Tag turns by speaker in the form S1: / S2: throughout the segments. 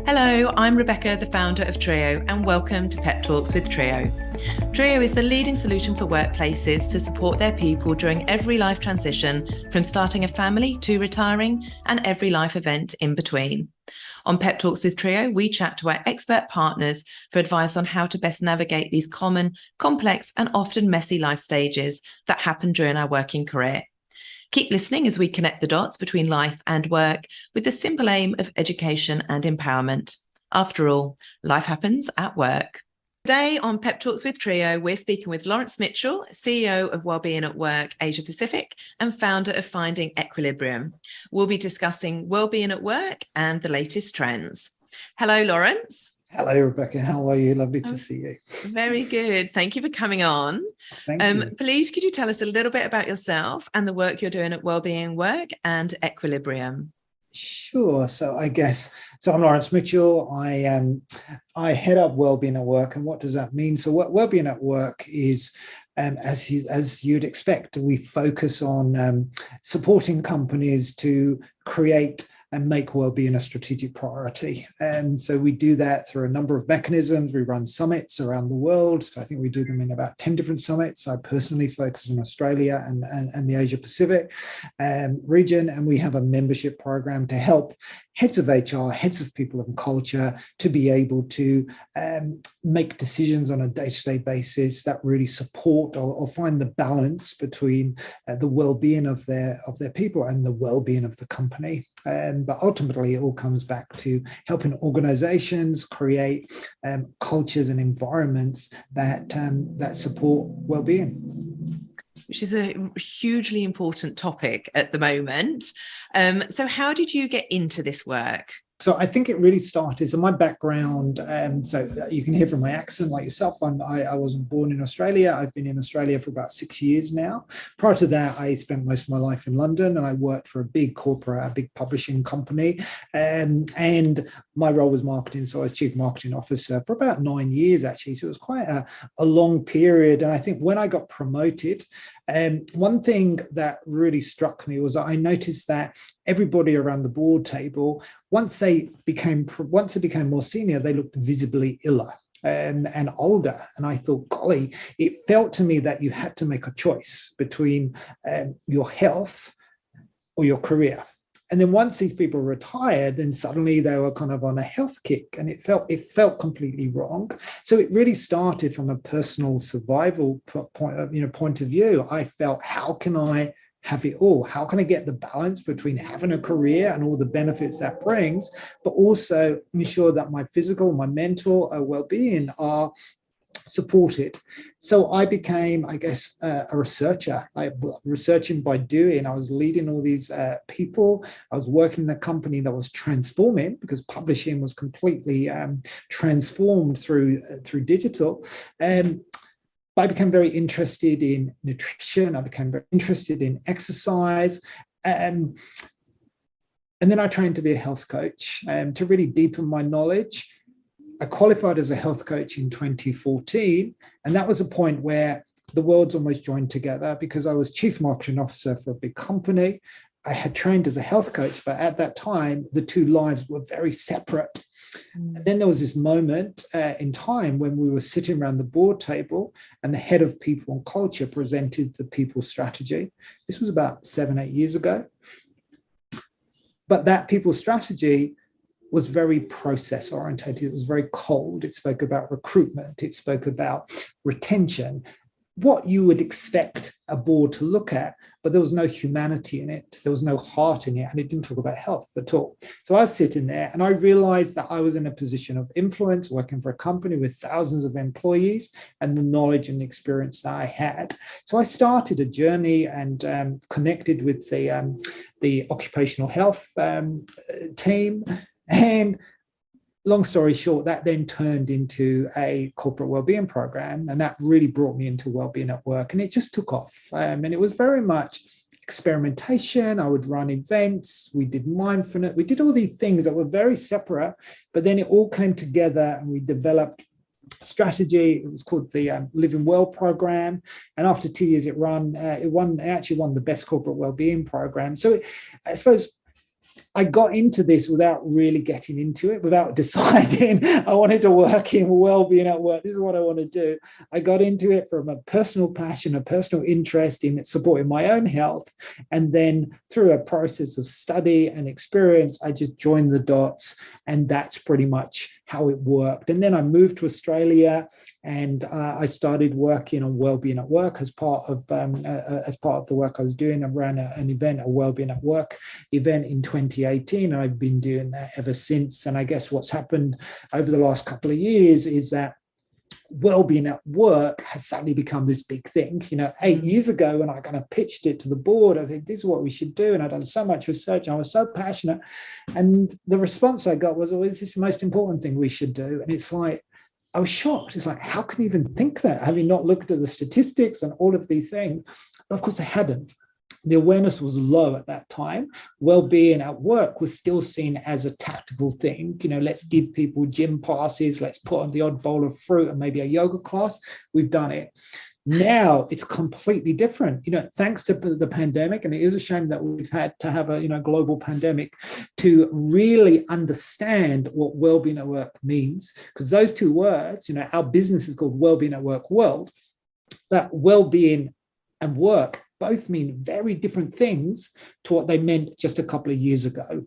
S1: Hello, I'm Rebecca, the founder of triiyo, and welcome to PEP Talks with triiyo. triiyo is the leading solution for workplaces to support their people during every life transition, from starting a family to retiring and every life event in between. On PEP Talks with triiyo, we chat to our expert partners for advice on how to best navigate these common, complex, and often messy life stages that happen during our working career. Keep listening as we connect the dots between life and work with the simple aim of education and empowerment. After all, life happens at work. Today on PEP Talks with triiyo, we're speaking with Lawrence Mitchell, CEO of Wellbeing at World Asia Pacific and founder of Finding Equilibrium. We'll be discussing wellbeing at work and the latest trends. Hello, Lawrence.
S2: Hello, Rebecca. How are you? Lovely to see you.
S1: Very good. Thank you for coming on.
S2: Thank you.
S1: Please, could you tell us a little bit about yourself and the work you're doing at Wellbeing Work and Equilibrium?
S2: Sure. So I'm Lawrence Mitchell. I head up Wellbeing at Work. And what does that mean? So what Wellbeing at Work is, as you'd expect, we focus on supporting companies to create and make wellbeing a strategic priority. And so we do that through a number of mechanisms. We run summits around the world. So I think we do them in about 10 different summits. I personally focus on Australia and the Asia Pacific region. And we have a membership program to help heads of HR, heads of people and culture to be able to make decisions on a day-to-day basis that really support or find the balance between the well-being of their people and the well-being of the company. But ultimately, it all comes back to helping organizations create cultures and environments that support well-being.
S1: Which is a hugely important topic at the moment. So how did you get into this work?
S2: So I think it really started, so my background, so you can hear from my accent like yourself, I wasn't born in Australia. I've been in Australia for about 6 years now. Prior to that, I spent most of my life in London and I worked for a big corporate, a big publishing company. And my role was marketing. So I was chief marketing officer for about 9 years, actually. So it was quite a long period. And I think when I got promoted, one thing that really struck me was I noticed that everybody around the board table, once it became more senior, they looked visibly iller and older. And I thought, golly, it felt to me that you had to make a choice between your health or your career. And then once these people retired, then suddenly they were kind of on a health kick, and it felt completely wrong. So it really started from a personal survival point of view. I felt, how can I have it all? How can I get the balance between having a career and all the benefits that brings, but also ensure that my physical, my mental well-being are supported? So I became, I guess, a researcher. Researching by doing. I was leading all these people. I was working in a company that was transforming, because publishing was completely transformed through digital. I became very interested in nutrition. I became very interested in exercise. And then I trained to be a health coach to really deepen my knowledge. I qualified as a health coach in 2014, and that was a point where the worlds almost joined together, because I was chief marketing officer for a big company. I had trained as a health coach, but at that time, the two lives were very separate. And then there was this moment in time when we were sitting around the board table and the head of people and culture presented the people strategy. This was about 7-8 years ago. But that people strategy was very process orientated. It was very cold. It spoke about recruitment. It spoke about retention, what you would expect a board to look at, but there was no humanity in it. There was no heart in it, and it didn't talk about health at all. So I was sitting there and I realized that I was in a position of influence, working for a company with thousands of employees, and the knowledge and the experience that I had. So I started a journey and connected with the occupational health team. And long story short, that then turned into a corporate wellbeing program, and that really brought me into Wellbeing at Work, and it just took off. And it was very much experimentation. I would run events. We did mindfulness. We did all these things that were very separate, but then it all came together, and we developed strategy. It was called the Living Well program, and after 2 years, it actually won the best corporate wellbeing program. So I suppose I got into this without really getting into it, without deciding I wanted to work in Wellbeing at Work. This is what I want to do. I got into it from a personal passion, a personal interest in supporting my own health. And then through a process of study and experience, I just joined the dots. And that's pretty much how it worked. And then I moved to Australia, and I started working on Wellbeing at Work as part of the work I was doing. I ran an event, a Wellbeing at Work event in 2018, and I've been doing that ever since. And I guess what's happened over the last couple of years is that Wellbeing at Work has suddenly become this big thing. 8 years ago, when I kind of pitched it to the board, I think this is what we should do. And I'd done so much research and I was so passionate. And the response I got was, oh, is this the most important thing we should do? And it's like, I was shocked. It's like, how can you even think that, having not looked at the statistics and all of these things? But of course, I hadn't. The awareness was low at that time. Wellbeing at work was still seen as a tactical thing. Let's give people gym passes, let's put on the odd bowl of fruit and maybe a yoga class. We've done it. Now it's completely different, thanks to the pandemic. And it is a shame that we've had to have a global pandemic to really understand what Wellbeing at Work means. Because those two words, our business is called Wellbeing at World World. That wellbeing and work both mean very different things to what they meant just a couple of years ago.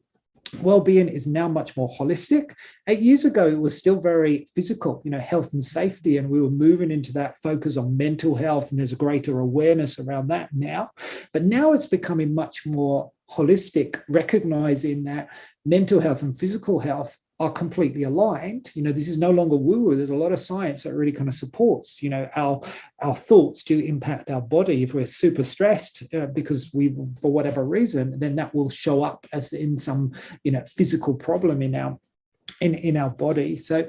S2: Wellbeing is now much more holistic. 8 years ago, it was still very physical, health and safety, and we were moving into that focus on mental health, and there's a greater awareness around that now. But now it's becoming much more holistic, recognizing that mental health and physical health are completely aligned. This is no longer woo-woo. There's a lot of science that really kind of supports, our thoughts do impact our body. If we're super stressed because we, for whatever reason, then that will show up as in some, physical problem in our body. So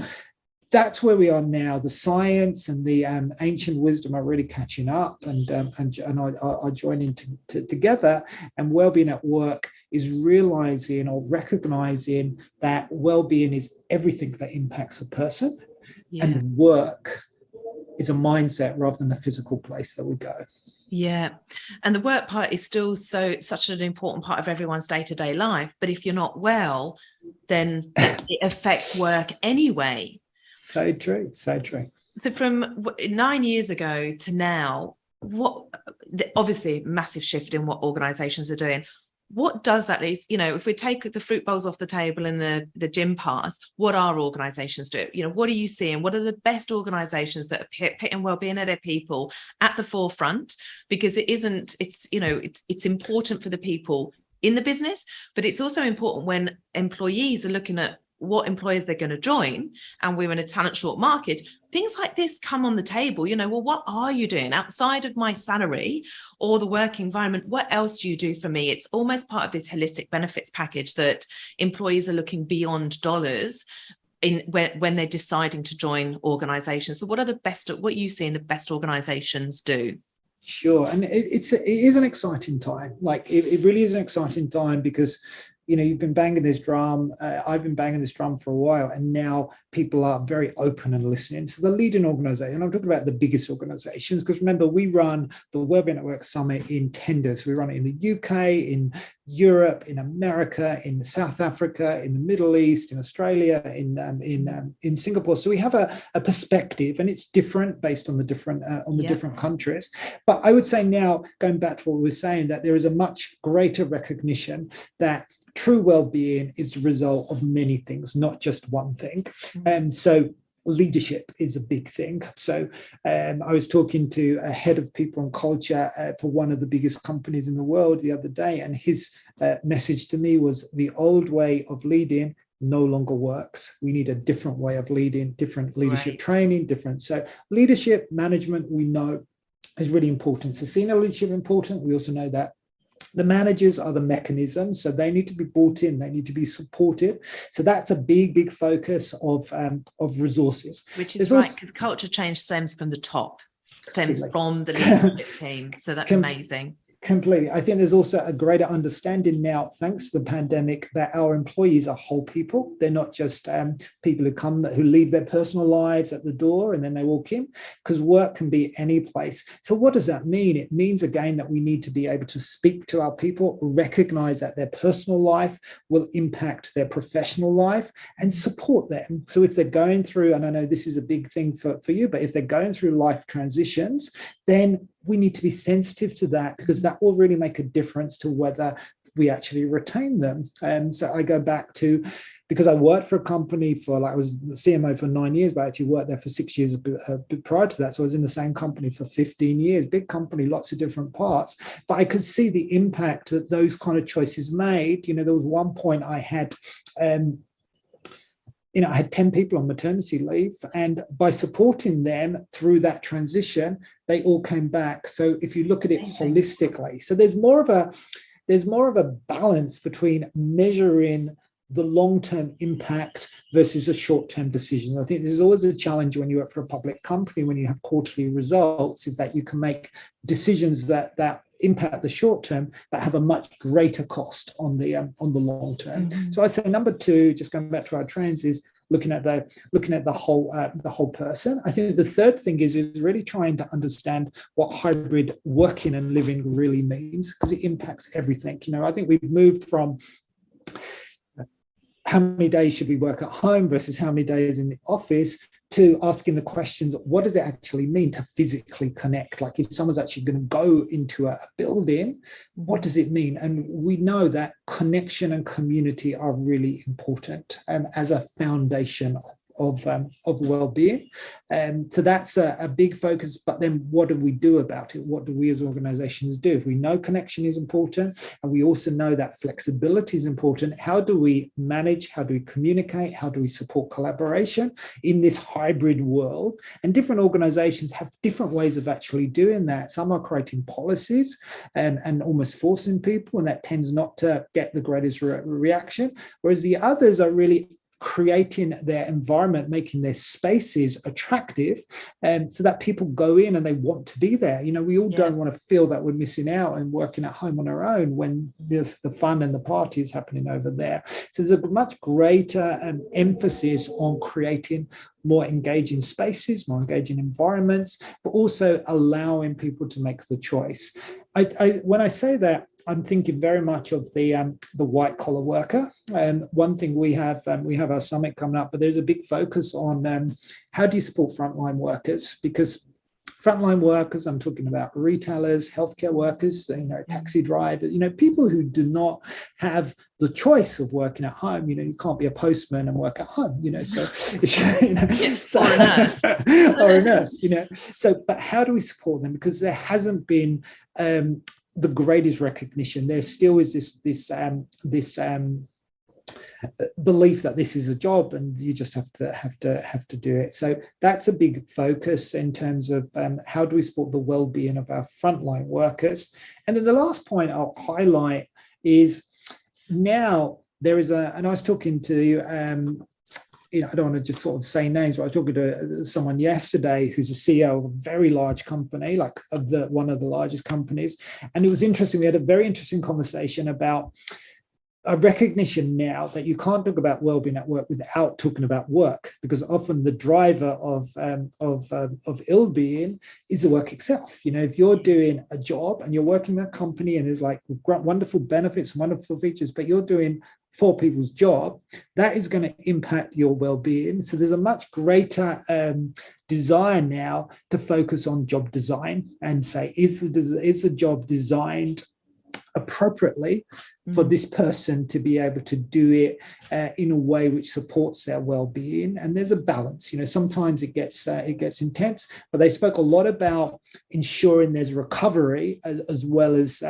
S2: that's where we are now. The science and the ancient wisdom are really catching up, and are joining together. And Wellbeing at Work is realizing or recognizing that well-being is everything that impacts a person, and work is a mindset rather than a physical place that we go.
S1: Yeah. And the work part is still such an important part of everyone's day-to-day life. But if you're not well, then it affects work anyway.
S2: So true, so true.
S1: So from 9 years ago to now, obviously massive shift in what organizations are doing. What does that lead? If we take the fruit bowls off the table and the gym pass, what are organizations do? What are you seeing? What are the best organizations that are putting well-being of their people at the forefront? Because it's important for the people in the business, but it's also important when employees are looking at what employers they're going to join, and we're in a talent short market. Things like this come on the table. Well, what are you doing outside of my salary or the work environment? What else do you do for me? It's almost part of this holistic benefits package that employees are looking beyond dollars when they're deciding to join organizations. So what you see in the best organizations do?
S2: Sure. And it is an exciting time. Like it really is an exciting time, because you've been banging this drum. I've been banging this drum for a while, and now people are very open and listening. So the leading organization, I'm talking about the biggest organizations, because remember, we run the Wellbeing at Work Summit in tenders. We run it in the UK, in Europe, in America, in South Africa, in the Middle East, in Australia, in Singapore. So we have a perspective, and it's different based on the different countries. But I would say now, going back to what we were saying, that there is a much greater recognition that true well-being is the result of many things, not just one thing. And so leadership is a big thing. So I was talking to a head of people and culture for one of the biggest companies in the world the other day, and his message to me was, the old way of leading no longer works. We need a different way of leading, different leadership training, different. So leadership, management, we know is really important. So senior leadership important. We also know that the managers are the mechanism, so they need to be brought in, they need to be supported. So that's a big focus of resources.
S1: Which is right, because culture change stems from the top, stems from the leadership team. So that's amazing.
S2: Completely. I think there's also a greater understanding now, thanks to the pandemic, that our employees are whole people. They're not just people who leave their personal lives at the door and then they walk in, because work can be any place. So what does that mean? It means, again, that we need to be able to speak to our people, recognize that their personal life will impact their professional life, and support them. So if they're going through, and I know this is a big thing for you, but if they're going through life transitions, then we need to be sensitive to that, because that will really make a difference to whether we actually retain them. So I go back to, because I worked for a company I was the CMO for 9 years, but I actually worked there for 6 years prior to that. So I was in the same company for 15 years, big company, lots of different parts. But I could see the impact that those kind of choices made. There was one point I had, I had 10 people on maternity leave, and by supporting them through that transition, they all came back. So if you look at it holistically, so there's more of a balance between measuring the long-term impact versus a short-term decision. I think there's always a challenge when you work for a public company, when you have quarterly results, is that you can make decisions that impact the short term but have a much greater cost on the long term. Mm-hmm. So I say number two, just going back to our trends, is looking at the whole person. I think the third thing is really trying to understand what hybrid working and living really means, because it impacts everything. I think we've moved from how many days should we work at home versus how many days in the office, to asking the questions, what does it actually mean to physically connect? Like if someone's actually going to go into a building, what does it mean? And we know that connection and community are really important as a foundation of well-being. So that's a big focus. But then what do we do about it? What do we as organizations do? If we know connection is important, and we also know that flexibility is important, how do we manage? How do we communicate? How do we support collaboration in this hybrid world? And different organizations have different ways of actually doing that. Some are creating policies and almost forcing people, and that tends not to get the greatest reaction. Whereas the others are really creating their environment, making their spaces attractive, so that people go in and they want to be there. We all don't want to feel that we're missing out and working at home on our own when the fun and the party is happening over there. So there's a much greater emphasis on creating more engaging spaces, more engaging environments, but also allowing people to make the choice. When I say that, I'm thinking very much of the white collar worker. One thing we have our summit coming up, but there's a big focus on how do you support frontline workers? Because frontline workers, I'm talking about retailers, healthcare workers, taxi drivers, people who do not have the choice of working at home. You can't be a postman and work at home, so
S1: or a nurse.
S2: Or a nurse, So, but how do we support them? Because there hasn't been the greatest recognition. There still is this belief that this is a job and you just have to do it. So that's a big focus in terms of how do we support the well-being of our frontline workers. And then the last point I'll highlight is, now there is and I was talking to I don't want to just sort of say names, but I was talking to someone yesterday who's a CEO of a very large company, like one of the largest companies. And it was interesting. We had a very interesting conversation about a recognition now that you can't talk about well-being at work without talking about work, because often the driver of ill-being is the work itself. If you're doing a job and you're working in a company and there's like wonderful benefits, wonderful features, but you're doing 4 people's job, that is going to impact your well-being. So there's a much greater desire now to focus on job design and say, is the job designed appropriately for this person to be able to do it in a way which supports their well-being? And there's a balance. Sometimes it gets intense, but they spoke a lot about ensuring there's recovery as well as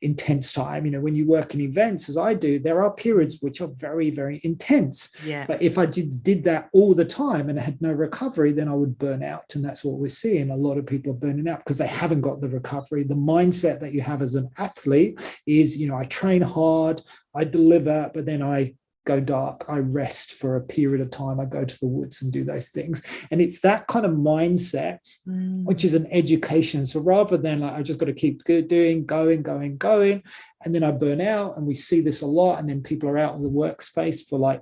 S2: intense time. When you work in events, as I do, there are periods which are very, very intense.
S1: Yeah.
S2: But if I did that all the time and I had no recovery, then I would burn out. And that's what we're seeing. A lot of people are burning out because they haven't got the recovery. The mindset that you have as an athlete is, I train hard, I deliver, but then I go dark, I rest for a period of time, I go to the woods and do those things. And it's that kind of mindset, which is an education. So rather than like, I just got to keep going, and then I burn out, and we see this a lot, and then people are out of the workspace for like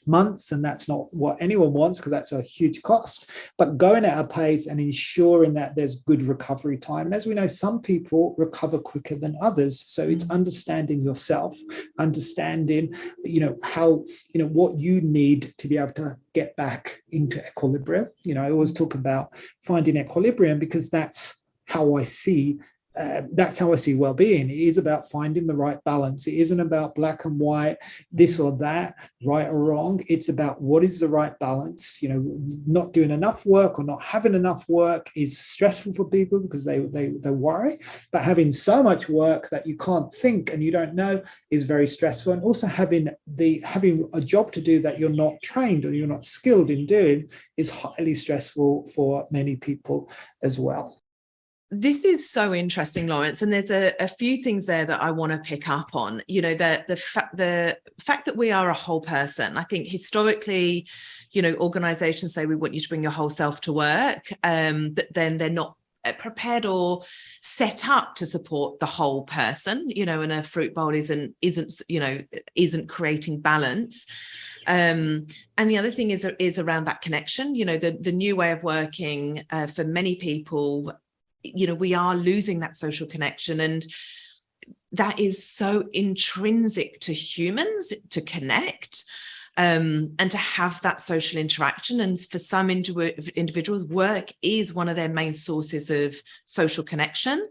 S2: months, and that's not what anyone wants, because that's a huge cost. But going at a pace and ensuring that there's good recovery time, and as we know, some people recover quicker than others, so it's understanding yourself, understanding how what you need to be able to get back into equilibrium. I always talk about finding equilibrium, because that's how I see well-being. It is about finding the right balance. It isn't about black and white, this or that, right or wrong. It's about what is the right balance. Not doing enough work or not having enough work is stressful for people, because they worry. But having so much work that you can't think and you don't know is very stressful. And also having a job to do that you're not trained or you're not skilled in doing is highly stressful for many people as well.
S1: This is so interesting, Lawrence, and there's a few things there that I want to pick up on. The fact that we are a whole person. I think historically, organizations say we want you to bring your whole self to work, but then they're not prepared or set up to support the whole person. And a fruit bowl isn't creating balance. And the other thing is around that connection. The new way of working for many people. We are losing that social connection, and that is so intrinsic to humans to connect and to have that social interaction. And for some individuals, work is one of their main sources of social connection.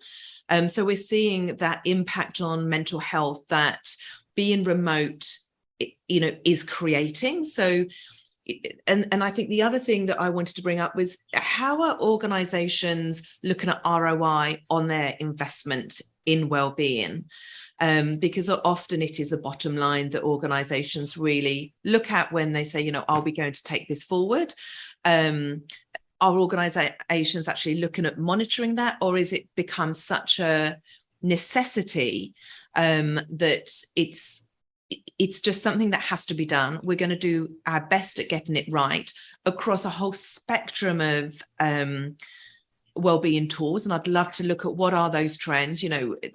S1: So we're seeing that impact on mental health that being remote, is creating. So and I think the other thing that I wanted to bring up was, how are organizations looking at ROI on their investment in well-being? Because often it is a bottom line that organizations really look at when they say, are we going to take this forward? Are organizations actually looking at monitoring that, or is it become such a necessity that it's just something that has to be done? We're going to do our best at getting it right across a whole spectrum of wellbeing tools. And I'd love to look at what are those trends,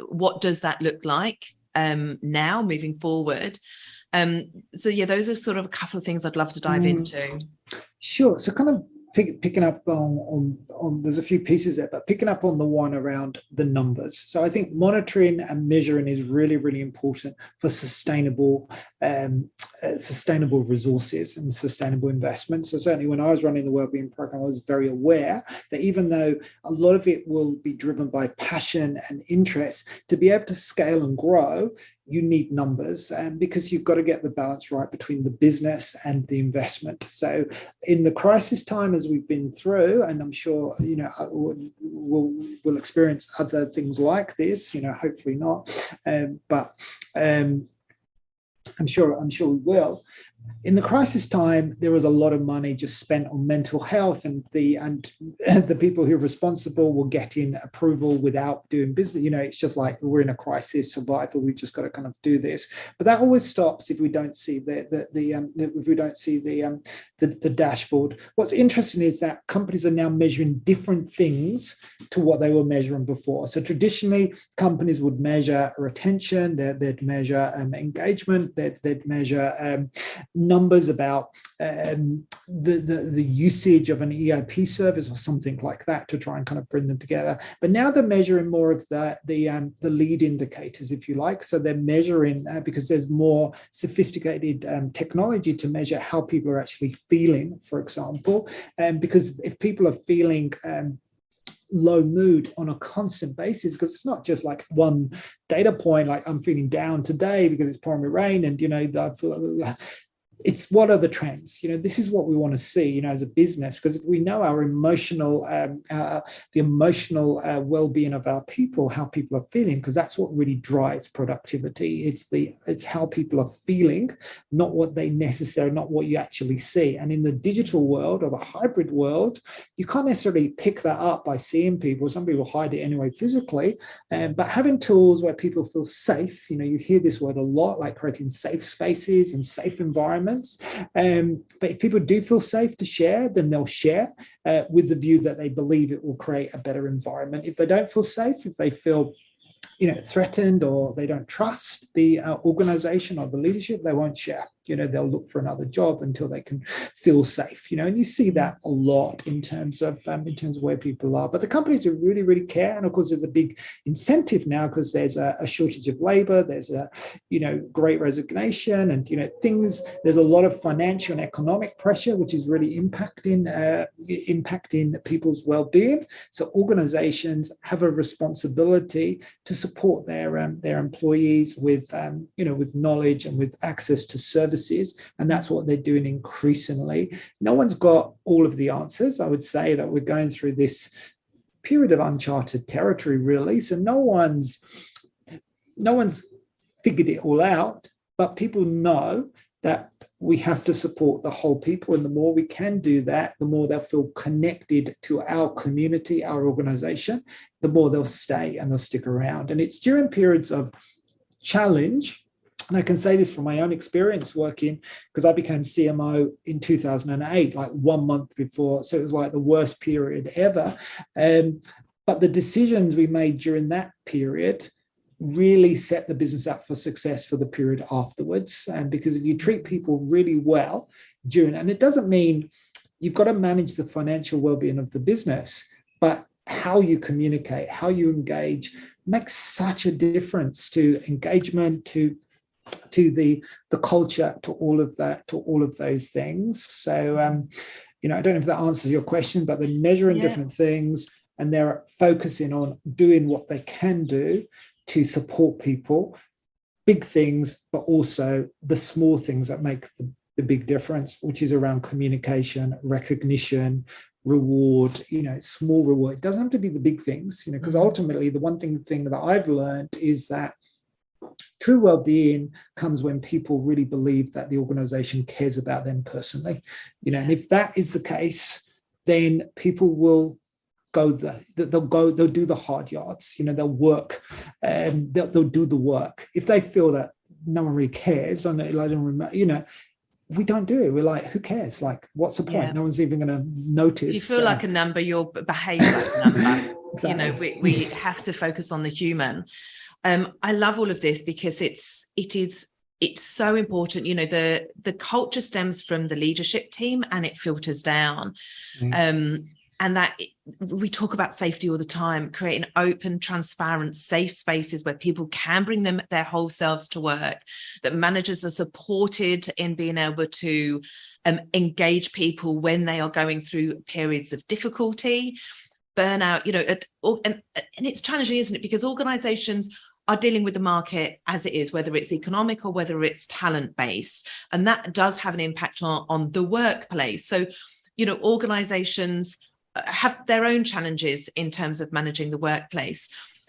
S1: what does that look like now moving forward? So yeah, those are sort of a couple of things I'd love to dive into.
S2: Sure. So kind of picking up on there's a few pieces there, but picking up on the one around the numbers. So I think monitoring and measuring is really, really important for sustainable resources and sustainable investments. So certainly when I was running the Wellbeing program, I was very aware that even though a lot of it will be driven by passion and interest, to be able to scale and grow, you need numbers, because you've got to get the balance right between the business and the investment. So in the crisis time, as we've been through, and I'm sure we'll experience other things like this, hopefully not, but I'm sure we will. In the crisis time, there was a lot of money just spent on mental health, and the people who are responsible were getting approval without doing business. It's just like, we're in a crisis, survival. We've just got to kind of do this. But that always stops if we don't see the dashboard. What's interesting is that companies are now measuring different things to what they were measuring before. So traditionally, companies would measure retention, they'd measure engagement, they'd measure numbers about the usage of an EAP service or something like that to try and kind of bring them together. But now they're measuring more of the lead indicators, if you like. So they're measuring because there's more sophisticated technology to measure how people are actually feeling, for example. Because if people are feeling low mood on a constant basis, because it's not just like one data point, like I'm feeling down today because it's pouring rain and I feel it's what are the trends? This is what we want to see, as a business, because if we know our emotional, the emotional well-being of our people, how people are feeling, because that's what really drives productivity. It's how people are feeling, not what they necessarily, not what you actually see. And in the digital world or the hybrid world, you can't necessarily pick that up by seeing people. Some people hide it anyway physically, but having tools where people feel safe, you hear this word a lot, like creating safe spaces and safe environments. But if people do feel safe to share, then they'll share with the view that they believe it will create a better environment. If they don't feel safe, if they feel threatened, or they don't trust the organization or the leadership, they won't share. They'll look for another job until they can feel safe. And you see that a lot in terms of where people are. But the companies who really, really care, and of course, there's a big incentive now because there's a shortage of labor. There's a great resignation, and things. There's a lot of financial and economic pressure, which is really impacting people's well-being. So organizations have a responsibility to support their employees with with knowledge and with access to services, and that's what they're doing increasingly. No one's got all of the answers. I would say that we're going through this period of uncharted territory, really. So no one's figured it all out, but people know that we have to support the whole people, and the more we can do that, the more they'll feel connected to our community, our organization, the more they'll stay and they'll stick around. And it's during periods of challenge, and I can say this from my own experience working, because I became CMO in 2008, like 1 month before, so it was like the worst period ever. But the decisions we made during that period really set the business up for success for the period afterwards. And because if you treat people really well during, and it doesn't mean you've got to manage the financial well-being of the business, but how you communicate, how you engage makes such a difference to engagement, to the culture, to all of that, to all of those things. So, I don't know if that answers your question, but they're measuring different things, and they're focusing on doing what they can do to support people, big things, but also the small things that make the big difference, which is around communication, recognition, reward, small reward. It doesn't have to be the big things, because ultimately the one thing that I've learned is that true well-being comes when people really believe that the organization cares about them personally, and if that is the case, then people will they'll do the hard yards, they'll work, and they'll do the work. If they feel that no one really cares, we don't do it. We're like, who cares? Like, what's the point? No one's even going to notice.
S1: You feel like a number, you'll behave like a number.
S2: Exactly.
S1: We have to focus on the human. I love all of this because it's so important. The culture stems from the leadership team and it filters down. And that we talk about safety all the time, creating open, transparent, safe spaces where people can bring their whole selves to work, that managers are supported in being able to engage people when they are going through periods of difficulty, burnout, and it's challenging, isn't it? Because organizations are dealing with the market as it is, whether it's economic or whether it's talent-based, and that does have an impact on the workplace. So, organizations have their own challenges in terms of managing the workplace.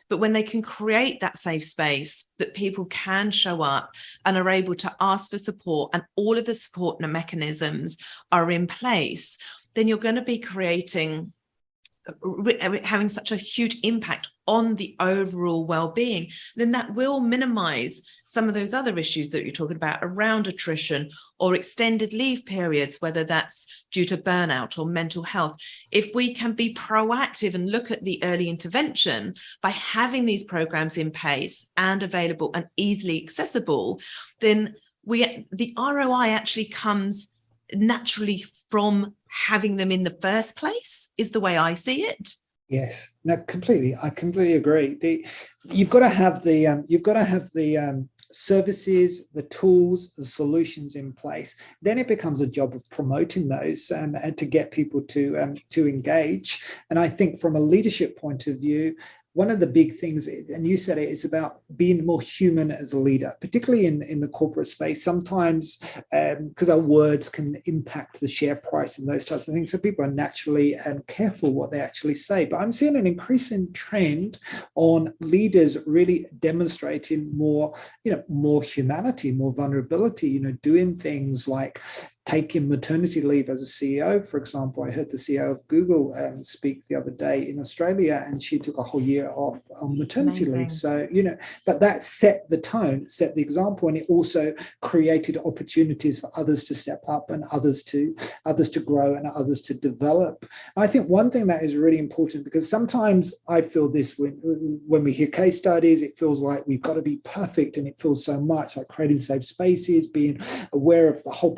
S1: But when they can create that safe space that people can show up and are able to ask for support, and all of the support mechanisms are in place, then you're going to be having such a huge impact on the overall well-being. Then that will minimize some of those other issues that you're talking about around attrition or extended leave periods, whether that's due to burnout or mental health. If we can be proactive and look at the early intervention by having these programs in place and available and easily accessible, then the ROI actually comes naturally from having them in the first place, is the way I see it.
S2: Yes, no, completely. I completely agree. You've got to have the services, the tools, the solutions in place. Then it becomes a job of promoting those and to get people to engage. And I think from a leadership point of view, one of the big things, and you said it, is about being more human as a leader, particularly in the corporate space. Sometimes, because our words can impact the share price and those types of things, so people are naturally careful what they actually say. But I'm seeing an increasing trend on leaders really demonstrating more, more humanity, more vulnerability, doing things like taking maternity leave as a CEO, for example. I heard the CEO of Google speak the other day in Australia, and she took a whole year off on maternity leave. So, but that set the tone, set the example, and it also created opportunities for others to step up and others to grow and others to develop. And I think one thing that is really important, because sometimes I feel this when we hear case studies, it feels like we've got to be perfect, and it feels so much like creating safe spaces, being aware of the whole,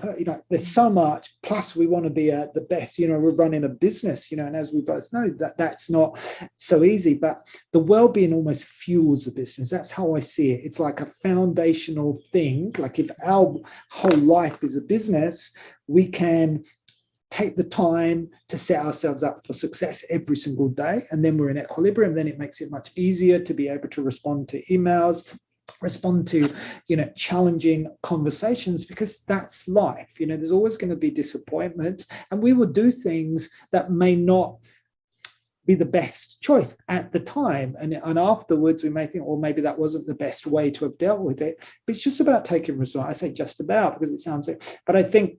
S2: there's so much, plus we want to be the best, we're running a business, and as we both know, that's not so easy. But the well-being almost fuels the business. That's how I see it. It's like a foundational thing. Like if our whole life is a business, we can take the time to set ourselves up for success every single day, and then we're in equilibrium. Then it makes it much easier to be able to respond to emails, respond to challenging conversations, because that's life. There's always going to be disappointments, and we will do things that may not be the best choice at the time, and afterwards we may think, well, maybe that wasn't the best way to have dealt with it. But it's just about taking responsibility. I say just about because it sounds like, but I think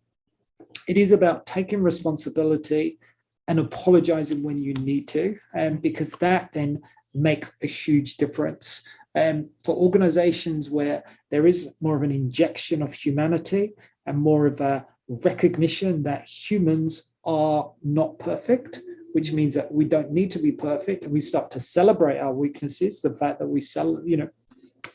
S2: it is about taking responsibility and apologizing when you need to, because that then makes a huge difference. For organizations where there is more of an injection of humanity and more of a recognition that humans are not perfect, which means that we don't need to be perfect, and we start to celebrate our weaknesses, the fact that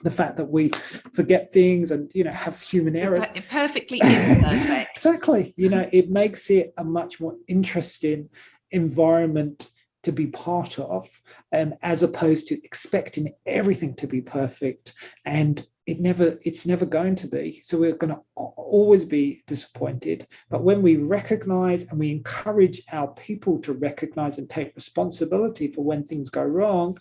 S2: the fact that we forget things and have human errors.
S1: Perfectly imperfect.
S2: Exactly. It makes it a much more interesting environment to be part of, as opposed to expecting everything to be perfect, and it's never going to be. So we're going to always be disappointed. But when we recognize and we encourage our people to recognize and take responsibility for when things go wrong,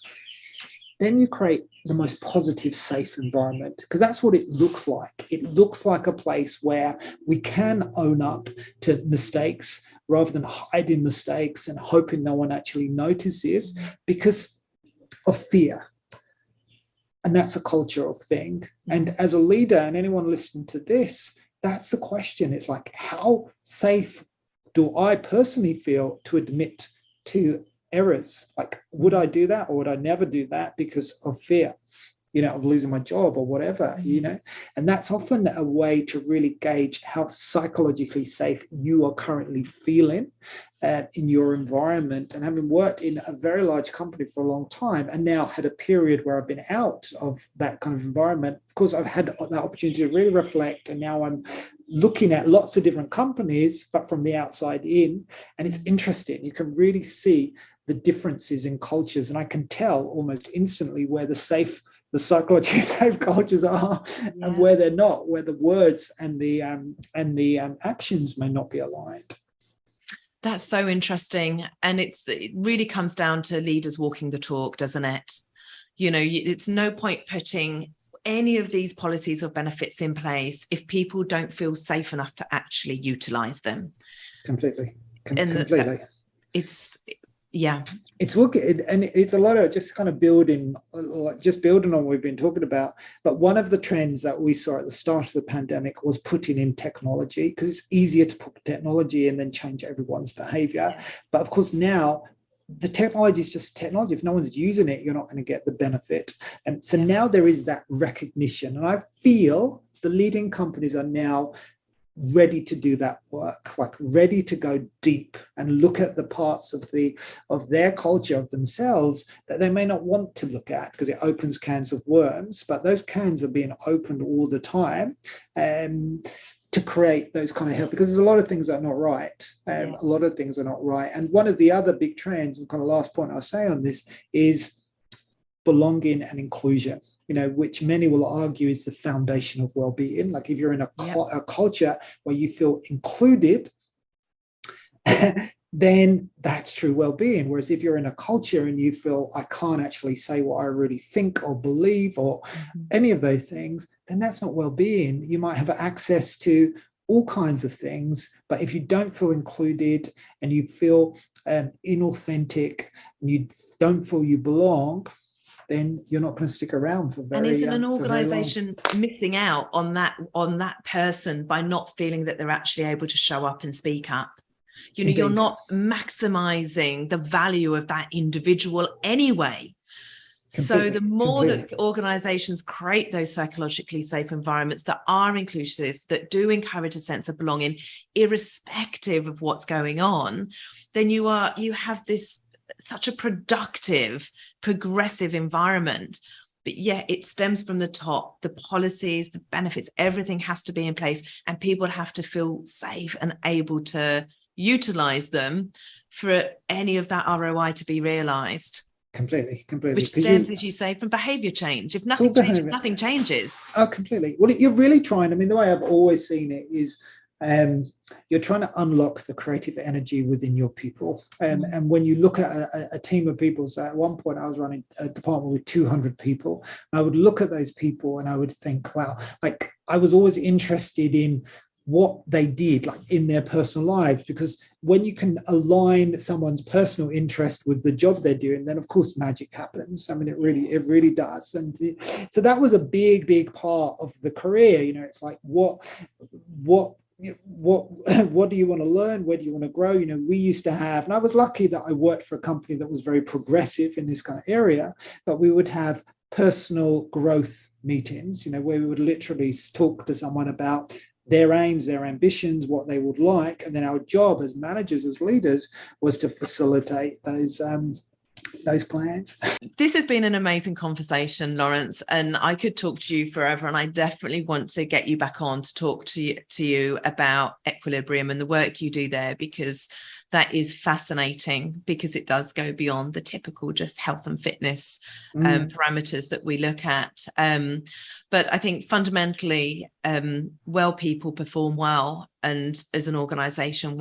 S2: then you create the most positive, safe environment, because that's what it looks like. It looks like a place where we can own up to mistakes rather than hiding mistakes and hoping no one actually notices because of fear. And that's a cultural thing. And as a leader, and anyone listening to this, that's the question. It's like, how safe do I personally feel to admit to errors? Like, would I do that, or would I never do that because of fear, of losing my job or whatever, And that's often a way to really gauge how psychologically safe you are currently feeling in your environment. And having worked in a very large company for a long time, and now had a period where I've been out of that kind of environment, of course, I've had that opportunity to really reflect. And now I'm looking at lots of different companies, but from the outside in. And it's interesting. You can really see the differences in cultures. And I can tell almost instantly where the psychologically safe cultures are, and where they're not, where the words and the actions may not be aligned.
S1: That's so interesting. And it really comes down to leaders walking the talk, doesn't it? It's no point putting any of these policies or benefits in place if people don't feel safe enough to actually utilize them.
S2: Completely. It's working, and it's a lot of just kind of building on what we've been talking about. But one of the trends that we saw at the start of the pandemic was putting in technology, because it's easier to put technology and then change everyone's behavior. But of course now the technology is just technology. If no one's using it, you're not going to get the benefit. And so now there is that recognition, and I feel the leading companies are now ready to do that work, like ready to go deep and look at the parts of their culture, of themselves, that they may not want to look at because it opens cans of worms. But those cans are being opened all the time to create those kind of help, because there's a lot of things that are not right. A lot of things are not right. And one of the other big trends, and kind of last point I'll say on this, is belonging and inclusion, which many will argue is the foundation of well-being. Like if you're in a culture where you feel included, then that's true well-being. Whereas if you're in a culture and you feel I can't actually say what I really think or believe or any of those things, then that's not well-being. You might have access to all kinds of things, but if you don't feel included and you feel inauthentic and you don't feel you belong, then you're not going to stick around for very long.
S1: And isn't an organization missing out on that person by not feeling that they're actually able to show up and speak up? You know, you're not maximizing the value of that individual anyway. So the more that organizations create those psychologically safe environments that are inclusive, that do encourage a sense of belonging, irrespective of what's going on, then you have this such a productive, progressive environment. But yeah, it stems from the top. The policies, the benefits, everything has to be in place, and people have to feel safe and able to utilize them for any of that ROI to be realized.
S2: Completely.
S1: Which stems, as you say, from behavior change. If nothing changes, nothing changes.
S2: Oh, completely. Well, you're really trying, I mean, the way I've always seen it is you're trying to unlock the creative energy within your people. And when you look at a team of people, so at one point I was running a department with 200 people, and I would look at those people and I would think, wow, like I was always interested in what they did, like in their personal lives, because when you can align someone's personal interest with the job they're doing, then of course magic happens. I mean, it really does. And so that was a big part of the career. You know, it's like what do you want to learn? Where do you want to grow? You know, we used to have, and I was lucky that I worked for a company that was very progressive in this kind of area, but we would have personal growth meetings, you know, where we would literally talk to someone about their aims, their ambitions, what they would like. And then our job as managers, as leaders, was to facilitate those plans.
S1: This has been an amazing conversation, Lawrence, and I could talk to you forever. And I definitely want to get you back on to talk to you about equilibrium and the work you do there, because that is fascinating, because it does go beyond the typical just health and fitness parameters that we look at. But I think fundamentally, well people perform well. And as an organization,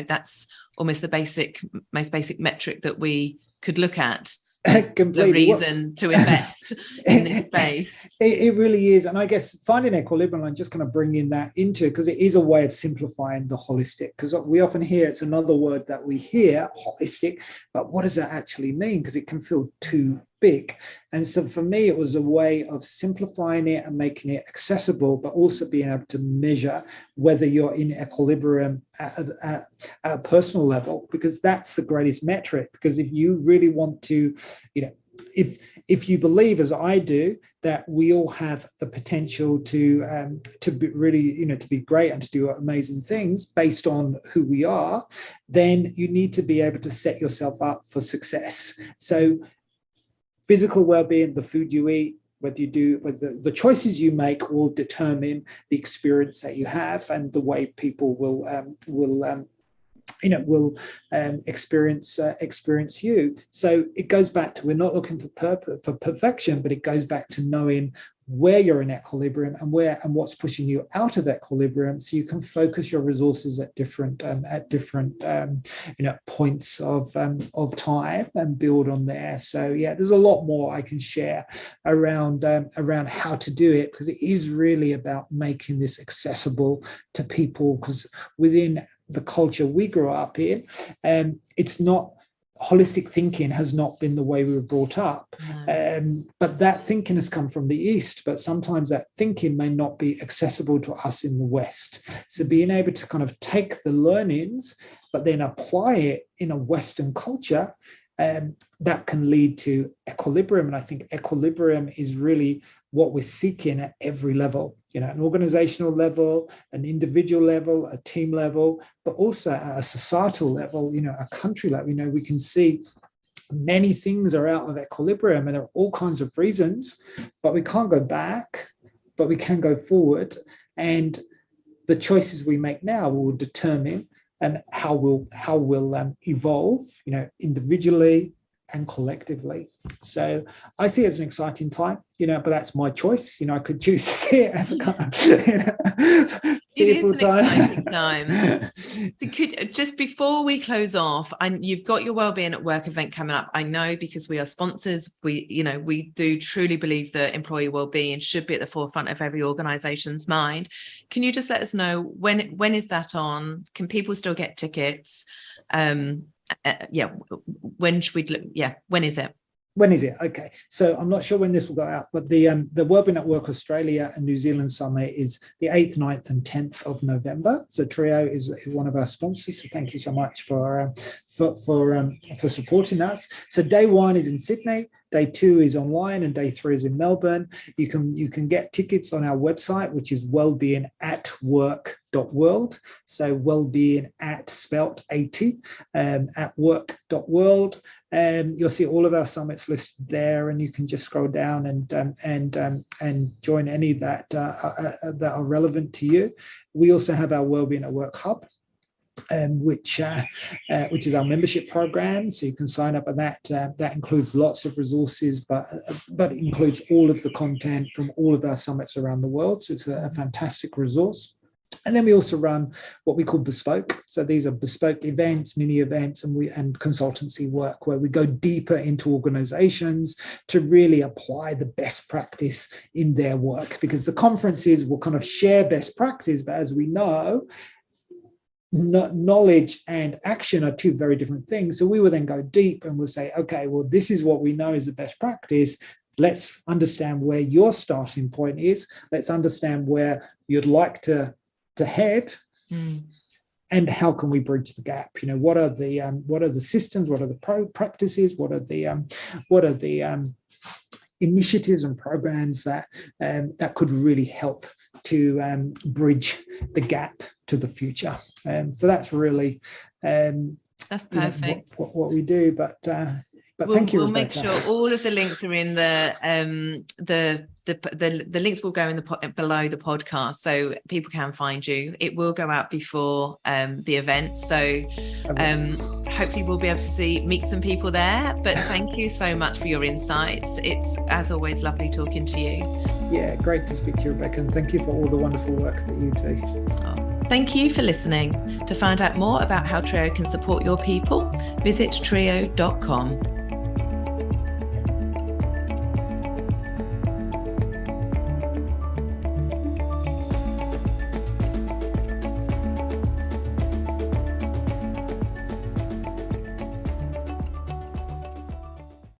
S1: that's almost the most basic metric that we could look at. The reason to invest in this space.
S2: It really is. And I guess finding equilibrium, I'm just kind of bringing that into, because it is a way of simplifying the holistic, because we often hear, it's another word that we hear, holistic, but what does that actually mean? Because it can feel too big. And so for me, it was a way of simplifying it and making it accessible, but also being able to measure whether you're in equilibrium at a personal level, because that's the greatest metric. Because if you really want to, you know, if you believe, as I do, that we all have the potential to be really, you know, to be great and to do amazing things based on who we are, then you need to be able to set yourself up for success. So physical well-being, the food you eat, whether the choices you make will determine the experience that you have and the way people will experience you. So it goes back to, we're not looking for perfection, but it goes back to knowing where you're in equilibrium and what's pushing you out of equilibrium, so you can focus your resources at different points of time and build on there. So yeah, there's a lot more I can share around how to do it, because it is really about making this accessible to people, because within the culture we grew up in, it's not, holistic thinking has not been the way we were brought up. No. But that thinking has come from the East, but sometimes that thinking may not be accessible to us in the West. So being able to kind of take the learnings, but then apply it in a Western culture, that can lead to equilibrium. And I think equilibrium is really what we're seeking at every level, you know, an organizational level, an individual level, a team level, but also at a societal level, you know, a country level. You know, we can see many things are out of equilibrium, and there are all kinds of reasons, but we can't go back, but we can go forward. And the choices we make now will determine how we'll evolve, you know, individually, and collectively. So I see it as an exciting time, but that's my choice. I could choose to see it as a kind of fearful
S1: exciting time. So just before we close off, you've got your Wellbeing at Work event coming up. I know, because we are sponsors, we do truly believe that employee wellbeing should be at the forefront of every organization's mind. Can you just let us know when is that on? Can people still get tickets? When should we look? When is it?
S2: When is it? Okay, so I'm not sure when this will go out, but the Wellbeing at Work Australia and New Zealand Summit is the 8th, 9th and 10th of November. So triiyo is one of our sponsors. So thank you so much for supporting us. So day 1 is in Sydney, day 2 is online, and day 3 is in Melbourne. You can get tickets on our website, which is Wellbeing At World. So Wellbeing at spelt 80 at work.world. You'll see all of our summits listed there, and you can just scroll down and join any that are relevant to you. We also have our Wellbeing at Work Hub, which is our membership program. So you can sign up, and that includes lots of resources, but it includes all of the content from all of our summits around the world. So it's a fantastic resource. And then we also run what we call bespoke. So these are bespoke events, mini events, and consultancy work where we go deeper into organizations to really apply the best practice in their work, because the conferences will kind of share best practice, but as we know, knowledge and action are two very different things. So we will then go deep and we'll say, okay, well, this is what we know is the best practice. Let's understand where your starting point is. Let's understand where you'd like to head, and how can we bridge the gap? What are the systems? What are the practices? What are the initiatives and programs that could really help to bridge the gap to the future? So that's really
S3: that's perfect.
S2: What we do. But thank you,
S3: We'll
S2: Rebecca.
S3: make sure all of the links are in the links will go in below the podcast, so people can find you. It will go out before the event, so hopefully we'll be able to meet some people there. But thank you so much for your insights. It's, as always, lovely talking to you.
S2: Yeah, great to speak to you, Rebecca, and thank you for all the wonderful work that you do.
S1: Thank you for listening. To find out more about how triiyo can support your people, visit triiyo.com.